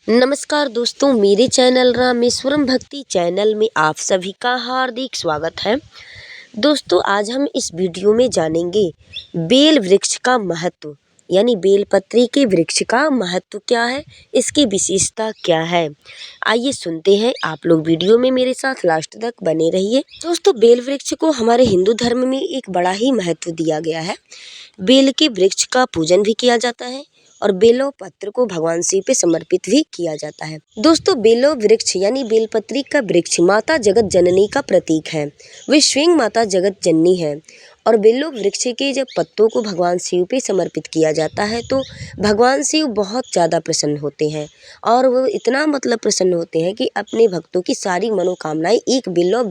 नमस्कार दोस्तों, मेरे चैनल रामेश्वरम भक्ति चैनल में आप सभी का हार्दिक स्वागत है। दोस्तों, आज हम इस वीडियो में जानेंगे बेल वृक्ष का महत्व, यानी बेलपत्री के वृक्ष का महत्व क्या है, इसकी विशेषता क्या है। आइए सुनते हैं, आप लोग वीडियो में मेरे साथ लास्ट तक बने रहिए। दोस्तों, बेल वृक्ष को हमारे हिंदू धर्म में एक बड़ा ही महत्व दिया गया है। बेल के वृक्ष का पूजन भी किया जाता है और बेलो पत्र को भगवान शिव पे समर्पित भी किया जाता है। दोस्तों, बेलो वृक्ष यानी बेलपत्री का वृक्ष माता जगत जननी का प्रतीक है। वे स्वयं माता जगत जननी है और बेलो वृक्ष के जब पत्तों को भगवान शिव पे समर्पित किया जाता है तो भगवान शिव बहुत ज़्यादा प्रसन्न होते हैं और वो इतना प्रसन्न होते हैं कि अपने भक्तों की सारी मनोकामनाएं एक बेलो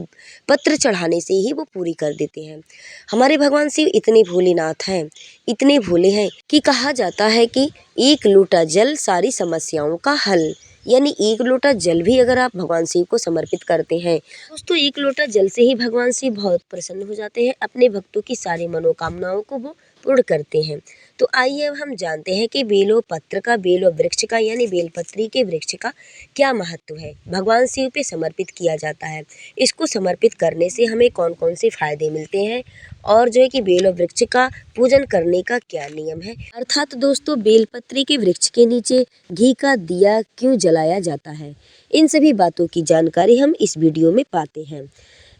पत्र चढ़ाने से ही वो पूरी कर देते हैं। हमारे भगवान शिव इतने भोलेनाथ हैं, इतने भोले हैं कि कहा जाता है कि एक लोटा जल सारी समस्याओं का हल, यानी एक लोटा जल भी अगर आप भगवान शिव को समर्पित करते हैं दोस्तों, एक लोटा जल से ही भगवान शिव बहुत प्रसन्न हो जाते हैं, अपने भक्तों की सारी मनोकामनाओं को वो पूर्ण करते हैं। तो आइए अब हम जानते हैं कि बेलो पत्र का, बेलो वृक्ष का यानी बेलपत्री के वृक्ष का क्या महत्व है। भगवान शिव पे समर्पित किया जाता है, इसको समर्पित करने से हमें कौन कौन से फायदे मिलते हैं और जो है कि बेलो वृक्ष का पूजन करने का क्या नियम है। अर्थात दोस्तों, बेलपत्री के वृक्ष के नीचे घी का दिया क्यों जलाया जाता है, इन सभी बातों की जानकारी हम इस वीडियो में पाते हैं।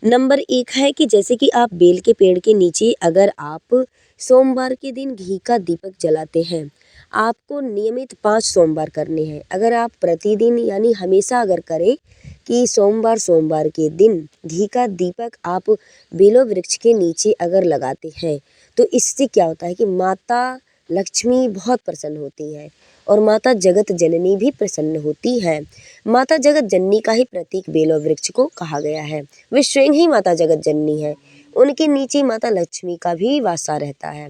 नंबर 1 है कि जैसे कि आप बेल के पेड़ के नीचे अगर आप सोमवार के दिन घी का दीपक जलाते हैं, आपको नियमित 5 सोमवार करने हैं। अगर आप प्रतिदिन यानी हमेशा अगर करें कि सोमवार के दिन घी का दीपक आप बेलो वृक्ष के नीचे अगर लगाते हैं तो इससे क्या होता है कि माता लक्ष्मी बहुत प्रसन्न होती है और माता जगत जननी भी प्रसन्न होती है। माता जगत जननी का ही प्रतीक बेलो वृक्ष को कहा गया है। वे स्वयं ही माता जगत जननी है, उनके नीचे माता लक्ष्मी का भी वासा रहता है।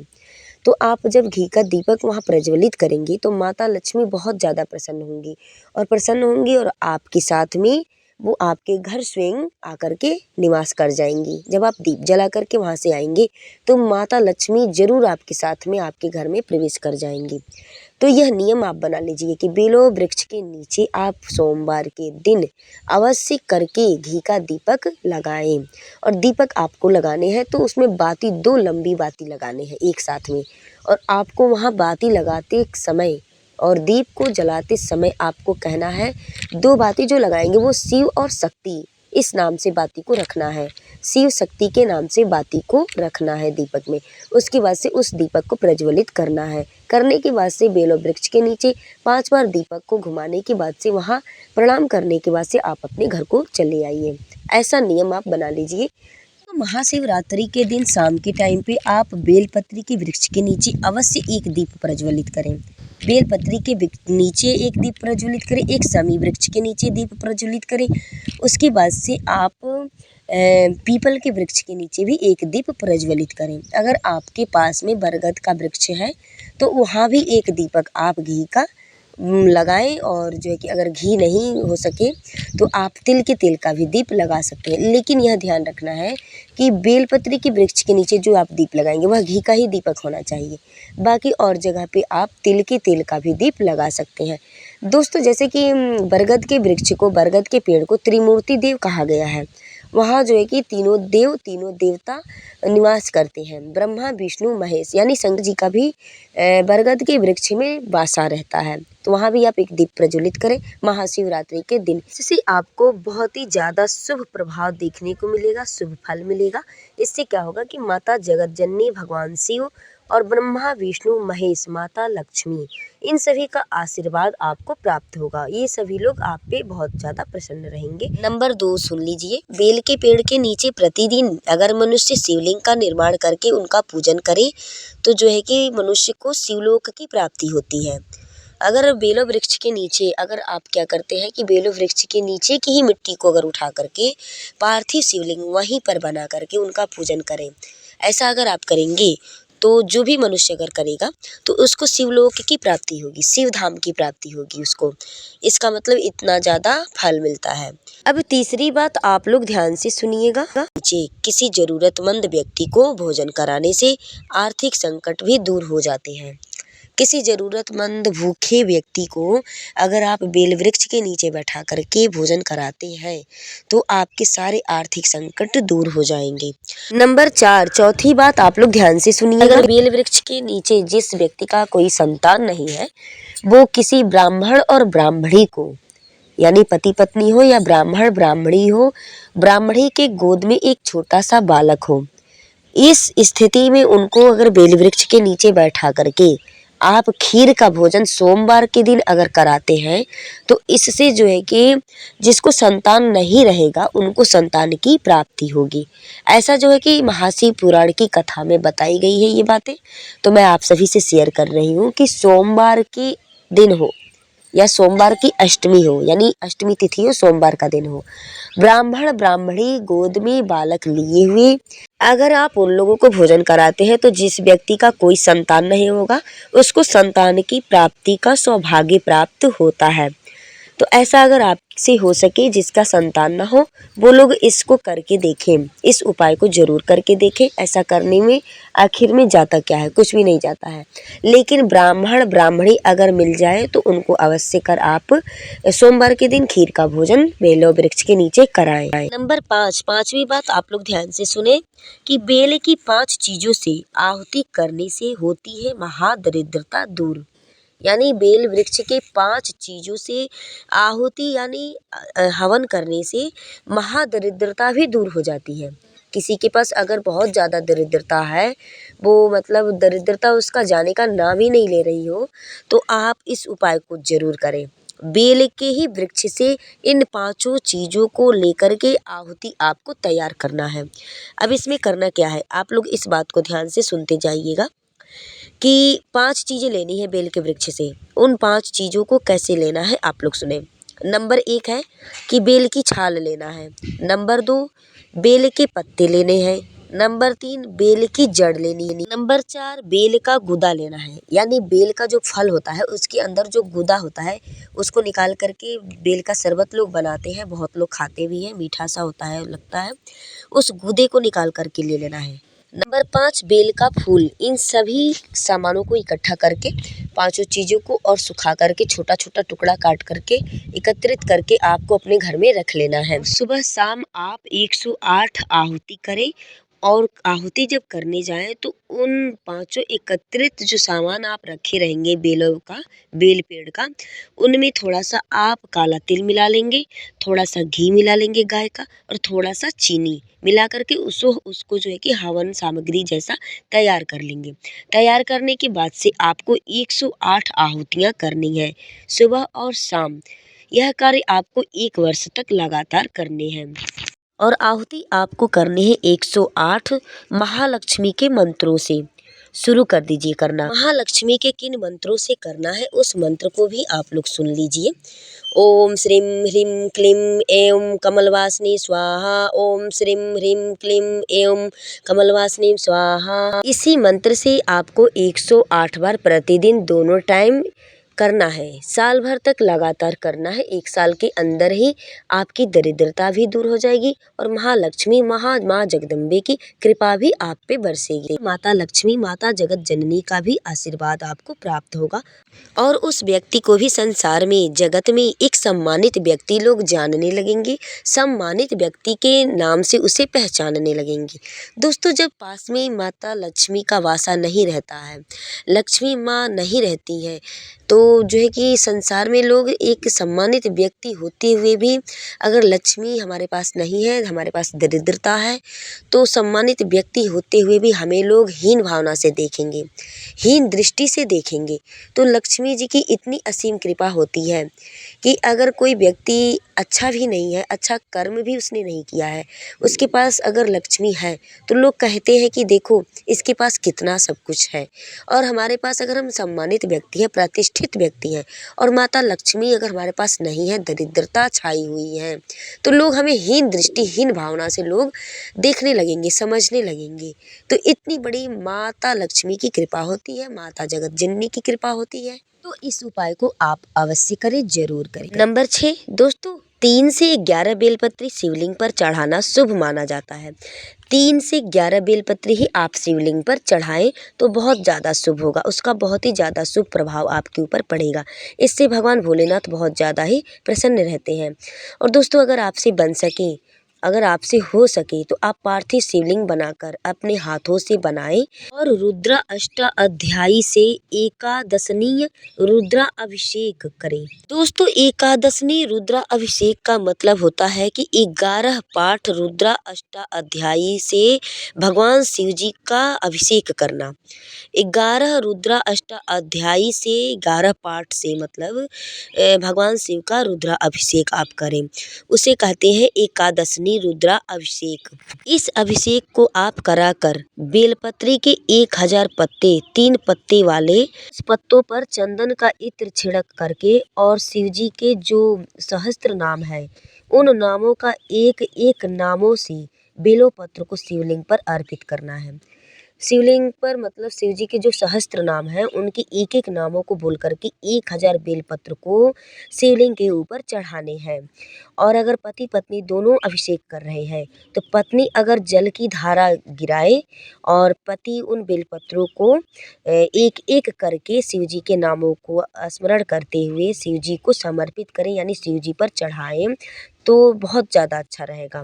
तो आप जब घी का दीपक वहाँ प्रज्वलित करेंगे तो माता लक्ष्मी बहुत ज़्यादा प्रसन्न होंगी और आपके साथ में वो आपके घर स्वयं आकर के निवास कर जाएंगी। जब आप दीप जला करके वहाँ से आएंगे तो माता लक्ष्मी जरूर आपके साथ में आपके घर में प्रवेश कर जाएंगी। तो यह नियम आप बना लीजिए कि बेलो वृक्ष के नीचे आप सोमवार के दिन अवश्य करके घी का दीपक लगाएं। और दीपक आपको लगाने हैं तो उसमें बाती 2 लंबी बाती लगाने हैं एक साथ में, और आपको वहाँ बाती लगाते समय और दीप को जलाते समय आपको कहना है, 2 बाती जो लगाएंगे वो शिव और शक्ति इस नाम से बाती को रखना है, शिव शक्ति के नाम से बाती को रखना है दीपक में। उसके बाद से उस दीपक को प्रज्वलित करना है। करने के बाद से बेलो वृक्ष के नीचे 5 बार दीपक को घुमाने के बाद से वहाँ प्रणाम करने के बाद से आप अपने घर को चले आइए। ऐसा नियम आप बना लीजिए। तो महाशिवरात्रि के दिन शाम के टाइम पे आप बेलपत्री के वृक्ष के नीचे अवश्य एक दीप प्रज्वलित करें। बेलपत्री के नीचे एक दीप प्रज्वलित करें, एक शमी वृक्ष के नीचे दीप प्रज्वलित करें। उसके बाद से आप पीपल के वृक्ष के नीचे भी एक दीप प्रज्वलित करें। अगर आपके पास में बरगद का वृक्ष है तो वहाँ भी एक दीपक आप घी का लगाएं, और जो है कि अगर घी नहीं हो सके तो आप तिल के तेल का भी दीप लगा सकते हैं। लेकिन यह ध्यान रखना है कि बेलपत्री के वृक्ष के नीचे जो आप दीप लगाएंगे वह घी का ही दीपक होना चाहिए। बाकी और जगह पे आप तिल के तेल का भी दीप लगा सकते हैं। दोस्तों, जैसे कि बरगद के वृक्ष को, बरगद के पेड़ को त्रिमूर्ति देव कहा गया है। वहाँ जो है कि तीनों देवता निवास करते हैं। ब्रह्मा विष्णु महेश यानी शंकर जी का भी बरगद के वृक्ष में वासा रहता है। तो वहाँ भी आप एक दीप प्रज्वलित करें महाशिवरात्रि के दिन। इससे आपको बहुत ही ज़्यादा शुभ प्रभाव देखने को मिलेगा, शुभ फल मिलेगा। इससे क्या होगा कि माता जगत जननी भगवान शिव और ब्रह्मा विष्णु महेश माता लक्ष्मी, इन सभी का आशीर्वाद आपको प्राप्त होगा। ये सभी लोग आप पे बहुत ज़्यादा प्रसन्न रहेंगे। नंबर 2 सुन लीजिए, बेल के पेड़ के नीचे प्रतिदिन अगर मनुष्य शिवलिंग का निर्माण करके उनका पूजन करे तो जो है कि मनुष्य को शिवलोक की प्राप्ति होती है। अगर बेलो वृक्ष के नीचे अगर आप क्या करते हैं कि बेलो वृक्ष के नीचे की ही मिट्टी को अगर उठा करके पार्थिव शिवलिंग वहीं पर बना करके उनका पूजन करें, ऐसा अगर आप करेंगे तो जो भी मनुष्य अगर करेगा तो उसको शिवलोक की प्राप्ति होगी, शिव धाम की प्राप्ति होगी उसको। इसका मतलब इतना ज़्यादा फल मिलता है। अब तीसरी बात आप लोग ध्यान से सुनिएगा, किसी जरूरतमंद व्यक्ति को भोजन कराने से आर्थिक संकट भी दूर हो जाते हैं। किसी ज़रूरतमंद भूखे व्यक्ति को अगर आप बेल वृक्ष के नीचे बैठा करके भोजन कराते हैं तो आपके सारे आर्थिक संकट दूर हो जाएंगे। नंबर 4, चौथी बात आप लोग ध्यान से सुनिए। अगर बेल वृक्ष के नीचे जिस व्यक्ति का कोई संतान नहीं है, वो किसी ब्राह्मण और ब्राह्मणी को, यानी पति पत्नी हो या ब्राह्मण ब्राह्मणी हो, ब्राह्मणी के गोद में एक छोटा सा बालक हो, इस स्थिति में उनको अगर बेल वृक्ष के नीचे बैठा करके आप खीर का भोजन सोमवार के दिन अगर कराते हैं तो इससे जो है कि जिसको संतान नहीं रहेगा उनको संतान की प्राप्ति होगी। ऐसा जो है कि महाशिव पुराण की कथा में बताई गई है ये बातें, तो मैं आप सभी से शेयर कर रही हूँ कि सोमवार के दिन हो या सोमवार की अष्टमी हो, यानी अष्टमी तिथि हो, सोमवार का दिन हो, ब्राह्मण ब्राह्मणी गोद में बालक लिए हुए अगर आप उन लोगों को भोजन कराते हैं तो जिस व्यक्ति का कोई संतान नहीं होगा उसको संतान की प्राप्ति का सौभाग्य प्राप्त होता है। तो ऐसा अगर आपसे हो सके जिसका संतान ना हो वो लोग इसको करके देखें, इस उपाय को जरूर करके देखें। ऐसा करने में आखिर में जाता क्या है, कुछ भी नहीं जाता है, लेकिन ब्राह्मण ब्राह्मणी अगर मिल जाए तो उनको अवश्य कर आप सोमवार के दिन खीर का भोजन बेल वृक्ष के नीचे कराएं। नंबर 5, पांचवी बात आप लोग ध्यान से सुने कि बेल की 5 चीजों से आहुति करने से होती है महादरिद्रता दूर। यानी बेल वृक्ष के 5 चीजों से आहुति यानी हवन करने से महादरिद्रता भी दूर हो जाती है। किसी के पास अगर बहुत ज़्यादा दरिद्रता है, वो मतलब दरिद्रता उसका जाने का नाम ही नहीं ले रही हो, तो आप इस उपाय को जरूर करें। बेल के ही वृक्ष से इन 5 चीज़ों को लेकर के आहुति आपको तैयार करना है। अब इसमें करना क्या है, आप लोग इस बात को ध्यान से सुनते जाइएगा कि 5 चीज़ें लेनी है बेल के वृक्ष से। उन 5 चीज़ों को कैसे लेना है आप लोग सुने। नंबर 1 है कि बेल की छाल लेना है। नंबर 2, बेल के पत्ते लेने हैं। नंबर 3, बेल की जड़ लेनी है। नंबर 4, बेल का गुदा लेना है, यानी बेल का जो फल होता है उसके अंदर जो गुदा होता है उसको निकाल करके बेल का शरबत लोग बनाते हैं, बहुत लोग खाते भी हैं, मीठा सा होता है लगता है, उस गुदे को निकाल करके ले लेना है। नंबर 5, बेल का फूल। इन सभी सामानों को इकट्ठा करके 5 चीज़ों को और सुखा करके छोटा छोटा टुकड़ा काट करके एकत्रित करके आपको अपने घर में रख लेना है। सुबह शाम आप 108 आहुति करें और आहुति जब करने जाएं तो उन 5 एकत्रित जो सामान आप रखे रहेंगे बेलों का, बेल पेड़ का, उनमें थोड़ा सा आप काला तिल मिला लेंगे, थोड़ा सा घी मिला लेंगे गाय का और थोड़ा सा चीनी मिला करके उसको जो है कि हवन सामग्री जैसा तैयार कर लेंगे। तैयार करने के बाद से आपको 108 आहुतियाँ करनी है सुबह और शाम। यह कार्य आपको 1 वर्ष तक लगातार करने हैं और आहुति आपको करनी है 108 महालक्ष्मी के मंत्रों से। शुरू कर दीजिए करना। महालक्ष्मी के किन मंत्रों से करना है उस मंत्र को भी आप लोग सुन लीजिए। ओम श्रीं ह्रीं क्लीं ऐं कमलवासिनी स्वाहा। ओम श्रीं ह्रीं क्लीं ऐं कमलवासिनी स्वाहा। इसी मंत्र से आपको 108 बार प्रतिदिन दोनों टाइम करना है। साल भर तक लगातार करना है। 1 साल के अंदर ही आपकी दरिद्रता भी दूर हो जाएगी और महालक्ष्मी माँ जगदम्बे की कृपा भी आप पे बरसेगी। माता लक्ष्मी, माता जगत जननी का भी आशीर्वाद आपको प्राप्त होगा और उस व्यक्ति को भी संसार में, जगत में एक सम्मानित व्यक्ति लोग जानने लगेंगे, सम्मानित व्यक्ति के नाम से उसे पहचानने लगेंगे। दोस्तों, जब पास में माता लक्ष्मी का वासा नहीं रहता है, लक्ष्मी माँ नहीं रहती है, तो जो है कि संसार में लोग एक सम्मानित व्यक्ति होते हुए भी अगर लक्ष्मी हमारे पास नहीं है, हमारे पास दरिद्रता है, तो सम्मानित व्यक्ति होते हुए भी हमें लोग हीन भावना से देखेंगे, हीन दृष्टि से देखेंगे। तो लक्ष्मी जी की इतनी असीम कृपा होती है कि अगर कोई व्यक्ति अच्छा भी नहीं है, अच्छा कर्म भी उसने नहीं किया है, उसके पास अगर लक्ष्मी है तो लोग कहते हैं कि देखो इसके पास कितना सब कुछ है। और हमारे पास अगर हम सम्मानित व्यक्ति हैं, प्रतिष्ठित व्यक्ति हैं और माता लक्ष्मी अगर हमारे पास नहीं है, दरिद्रता छाई हुई है, तो लोग हमें हीन दृष्टि, हीन भावना से लोग देखने लगेंगे, समझने लगेंगे। तो इतनी बड़ी माता लक्ष्मी की कृपा होती है, माता जगत जननी की कृपा होती है। तो इस उपाय को आप अवश्य करें, जरूर करें। नंबर 6 दोस्तों, 3 से 11 बेलपत्री शिवलिंग पर चढ़ाना शुभ माना जाता है। 3 से 11 बेलपत्री ही आप शिवलिंग पर चढ़ाएं तो बहुत ज़्यादा शुभ होगा, उसका बहुत ही ज़्यादा शुभ प्रभाव आपके ऊपर पड़ेगा। इससे भगवान भोलेनाथ बहुत ज़्यादा ही प्रसन्न रहते हैं। और दोस्तों, अगर आपसे बन सके, अगर आपसे हो सके तो आप पार्थिव शिवलिंग बनाकर अपने हाथों से बनाएं और रुद्र अष्टाध्यायी से एकादशनीय रुद्रा अभिषेक करें। दोस्तों, एकादशनी रुद्रा अभिषेक का मतलब होता है कि 11 पाठ रुद्रा अष्टाध्यायी से भगवान शिव जी का अभिषेक करना। 11 रुद्रा अष्टाध्यायी से 11 पाठ से मतलब भगवान शिव का रुद्रा अभिषेक आप करें, उसे कहते हैं एकादशनी रुद्रा अभिषेक। इस अभिषेक को आप कराकर बेलपत्री के 1000 पत्ते 3 पत्ते वाले इस पत्तों पर चंदन का इत्र छिड़क करके और शिव जी के जो सहस्त्र नाम है उन नामों का एक एक नामों से बेलोपत्र को शिवलिंग पर अर्पित करना है। शिवलिंग पर मतलब शिव जी के जो सहस्त्र नाम हैं उनके एक एक नामों को बोल करके 1000 बेलपत्र को शिवलिंग के ऊपर चढ़ाने हैं। और अगर पति पत्नी दोनों अभिषेक कर रहे हैं तो पत्नी अगर जल की धारा गिराए और पति उन बेलपत्रों को एक एक करके शिव जी के नामों को स्मरण करते हुए शिव जी को समर्पित करें, यानी शिव जी पर चढ़ाएं, तो बहुत ज़्यादा अच्छा रहेगा।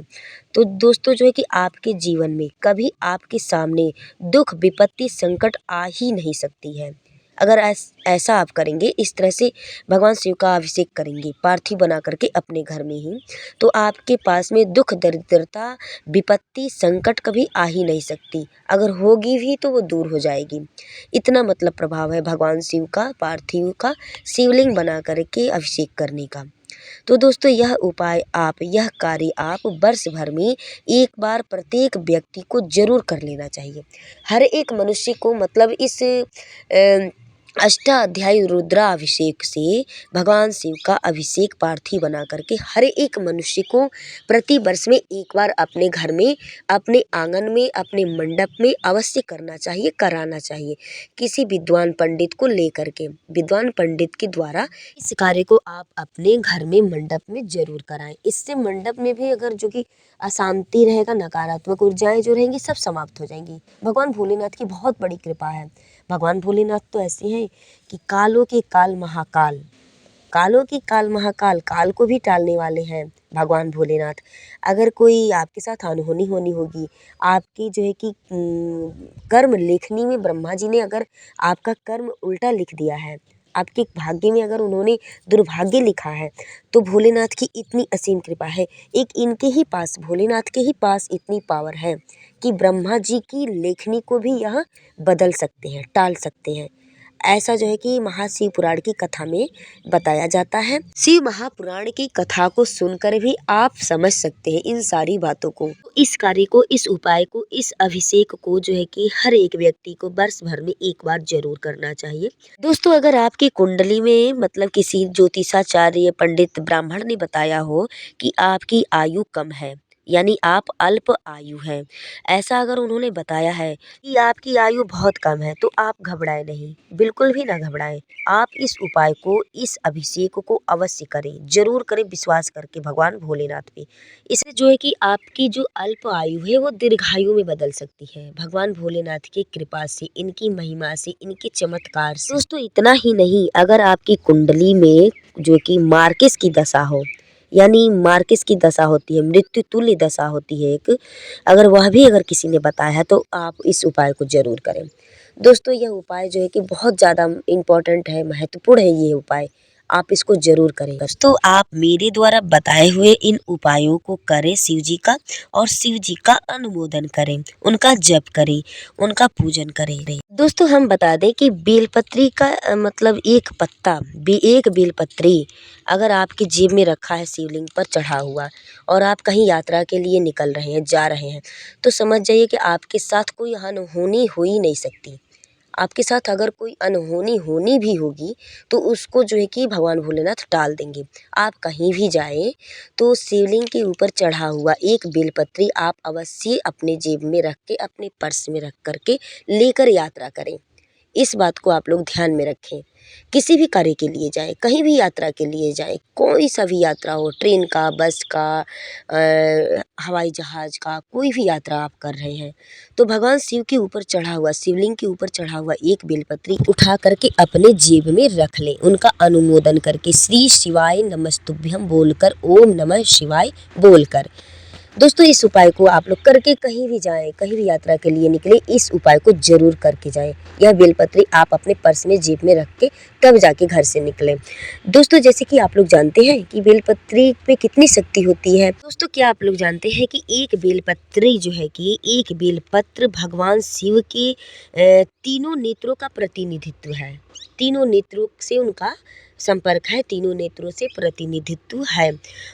तो दोस्तों, जो है कि आपके जीवन में कभी आपके सामने दुख विपत्ति संकट आ ही नहीं सकती है। अगर ऐसा आप करेंगे, इस तरह से भगवान शिव का अभिषेक करेंगे पार्थिव बना करके अपने घर में ही, तो आपके पास में दुख दरिद्रता विपत्ति संकट कभी आ ही नहीं सकती। अगर होगी भी तो वो दूर हो जाएगी। इतना मतलब प्रभाव है भगवान शिव का पार्थिव का शिवलिंग बना करके अभिषेक करने का। तो दोस्तों, यह कार्य आप वर्ष भर में एक बार प्रत्येक व्यक्ति को जरूर कर लेना चाहिए। हर एक मनुष्य को मतलब इस अष्टाध्यायी रुद्राभिषेक से भगवान शिव का अभिषेक पार्थिव बना करके हर एक मनुष्य को प्रति वर्ष में एक बार अपने घर में, अपने आंगन में, अपने मंडप में अवश्य करना चाहिए, कराना चाहिए। किसी विद्वान पंडित को लेकर के, विद्वान पंडित के द्वारा इस कार्य को आप अपने घर में मंडप में जरूर कराएं। इससे मंडप में भी अगर जो कि अशांति रहेगा, नकारात्मक ऊर्जाएं जो रहेंगी सब समाप्त हो जाएंगी। भगवान भोलेनाथ की बहुत बड़ी कृपा है। भगवान भोलेनाथ तो ऐसे हैं कि कालों के काल महाकाल, कालों की काल महाकाल, काल को भी टालने वाले हैं भगवान भोलेनाथ। अगर कोई आपके साथ अनहोनी होनी होगी, आपकी जो है कि कर्म लेखनी में ब्रह्मा जी ने अगर आपका कर्म उल्टा लिख दिया है, आपके भाग्य में अगर उन्होंने दुर्भाग्य लिखा है, तो भोलेनाथ की इतनी असीम कृपा है, एक इनके ही पास, भोलेनाथ के ही पास इतनी पावर है कि ब्रह्मा जी की लेखनी को भी यह बदल सकते हैं, टाल सकते हैं। ऐसा जो है कि महाशिव पुराण की कथा में बताया जाता है। शिव महापुराण की कथा को सुनकर भी आप समझ सकते हैं इन सारी बातों को। इस कार्य को, इस उपाय को, इस अभिषेक को जो है कि हर एक व्यक्ति को वर्ष भर में एक बार जरूर करना चाहिए। दोस्तों, अगर आपकी कुंडली में मतलब किसी ज्योतिषाचार्य पंडित ब्राह्मण ने बताया हो कि आपकी आयु कम है, यानी आप अल्प आयु हैं, ऐसा अगर उन्होंने बताया है कि आपकी आयु बहुत कम है, तो आप घबराएं नहीं, बिल्कुल भी ना घबराएं। आप इस उपाय को, इस अभिषेक को अवश्य करें, जरूर करें, विश्वास करके भगवान भोलेनाथ पे। इससे जो है कि आपकी जो अल्प आयु है वो दीर्घायु में बदल सकती है, भगवान भोलेनाथ की कृपा से, इनकी महिमा से, इनके चमत्कार से। दोस्तों, इतना ही नहीं, अगर आपकी कुंडली में जो कि मार्किस की दशा हो, यानी मार्किस की दशा होती है, मृत्यु तुल्य दशा होती है एक, अगर वह भी अगर किसी ने बताया है तो आप इस उपाय को जरूर करें। दोस्तों, यह उपाय जो है कि बहुत ज़्यादा इम्पोर्टेंट है, महत्वपूर्ण है ये उपाय, आप इसको जरूर करें। दोस्तों, आप मेरे द्वारा बताए हुए इन उपायों को करें शिव जी का, और शिव जी का अनुमोदन करें, उनका जप करें, उनका पूजन करें। दोस्तों, हम बता दें कि बेलपत्री का मतलब एक पत्ता, एक बेलपत्री अगर आपकी जेब में रखा है शिवलिंग पर चढ़ा हुआ, और आप कहीं यात्रा के लिए निकल रहे हैं, जा रहे हैं, तो समझ जाइए कि आपके साथ कोई अनहोनी हो ही नहीं सकती। आपके साथ अगर कोई अनहोनी होनी भी होगी तो उसको जो है कि भगवान भोलेनाथ टाल देंगे। आप कहीं भी जाएं तो शिवलिंग के ऊपर चढ़ा हुआ एक बेलपत्री आप अवश्य अपने जेब में रख के, अपने पर्स में रख करके लेकर यात्रा करें। इस बात को आप लोग ध्यान में रखें। किसी भी कार्य के लिए जाएं, कहीं भी यात्रा के लिए जाएं, कोई सा भी यात्रा हो, ट्रेन का, बस का, हवाई जहाज़ का, कोई भी यात्रा आप कर रहे हैं तो भगवान शिव के ऊपर चढ़ा हुआ, शिवलिंग के ऊपर चढ़ा हुआ एक बेलपत्री उठा करके अपने जेब में रख लें। उनका अनुमोदन करके श्री शिवाय नमस्तुभ्यम बोलकर, ओम नमः शिवाय बोलकर। दोस्तों इस उपाय को आप लोग करके कहीं भी जाएं, कहीं भी यात्रा के लिए निकले, इस उपाय को जरूर करके जाएं। यह बेलपत्री आप अपने पर्स में, जेब में रख के तब जाके घर से निकलें। दोस्तों जैसे कि आप लोग जानते हैं कि बेलपत्री पे कितनी शक्ति होती है। दोस्तों क्या आप लोग जानते हैं कि एक बेलपत्री जो है कि एक बेलपत्र भगवान शिव के तीनों नेत्रों का प्रतिनिधित्व है। तीनों नेत्रों से उनका संपर्क है, तीनों नेत्रों से प्रतिनिधित्व है।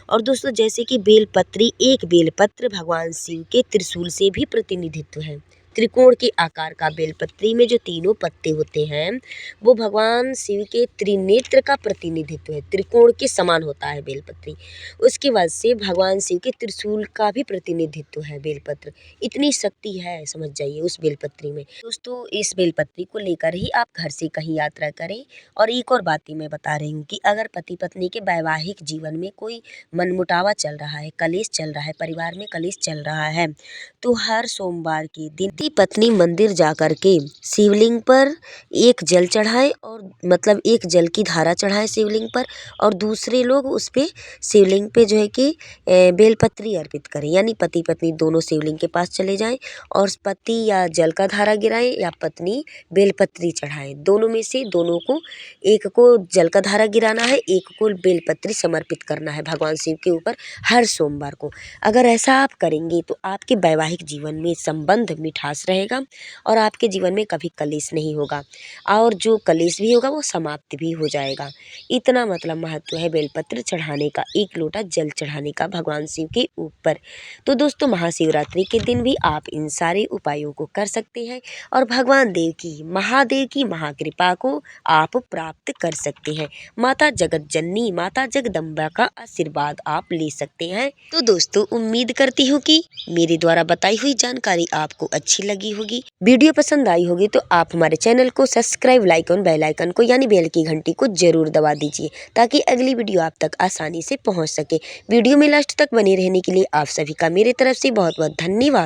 और दोस्तों जैसे कि बेलपत्री, एक बेलपत्र भगवान शिव के त्रिशूल से भी प्रतिनिधित्व है। त्रिकोण के आकार का बेलपत्री में जो तीनों पत्ते होते हैं वो भगवान शिव के त्रिनेत्र का प्रतिनिधित्व है। त्रिकोण के समान होता है बेलपत्री। उसके बाद से भगवान शिव के त्रिशूल का भी प्रतिनिधित्व है बेलपत्र। इतनी शक्ति है, समझ जाइए उस बेलपत्री में। दोस्तों इस बेलपत्री को लेकर ही आप घर से कहीं यात्रा करें। और एक और बात ही मैं बता रही हूँ कि अगर पति पत्नी के वैवाहिक जीवन में कोई मनमुटावा चल रहा है, कलेश चल रहा है, परिवार में कलेश चल रहा है, तो हर सोमवार के दिन पति पत्नी मंदिर जा कर के शिवलिंग पर एक जल चढ़ाए, और मतलब एक जल की धारा चढ़ाए शिवलिंग पर, और दूसरे लोग उस पे शिवलिंग पे जो है कि बेलपत्री अर्पित करें। यानी पति पत्नी दोनों शिवलिंग के पास चले जाएं और पति या जल का धारा गिराएं या पत्नी बेलपत्री चढ़ाए। दोनों में से दोनों को, एक को जल का धारा गिराना है, एक को बेलपत्री समर्पित करना है भगवान शिव के ऊपर हर सोमवार को। अगर ऐसा आप करेंगे तो आपके वैवाहिक जीवन में संबंध मिठास रहेगा और आपके जीवन में कभी कलेश नहीं होगा, और जो कलेश भी होगा वो समाप्त भी हो जाएगा। इतना मतलब महत्व है बेलपत्र चढ़ाने का, एक लोटा जल चढ़ाने का भगवान शिव के ऊपर। तो दोस्तों महाशिवरात्रि के दिन भी आप इन सारे उपायों को कर सकते हैं और भगवान देव की, महादेव की महाकृपा को आप प्राप्त कर सकते हैं। माता जगत जननी, माता जगदम्बा का आशीर्वाद आप ले सकते हैं। तो दोस्तों उम्मीद करती हूँ कि मेरे द्वारा बताई हुई जानकारी आपको अच्छी लगी होगी। वीडियो पसंद आई होगी तो आप हमारे चैनल को सब्सक्राइब, लाइक और बेल आइकन को यानी बेल की घंटी को जरूर दबा दीजिए ताकि अगली वीडियो आप तक आसानी से पहुँच सके। वीडियो में लास्ट तक बने रहने के लिए आप सभी का मेरे तरफ से बहुत बहुत धन्यवाद।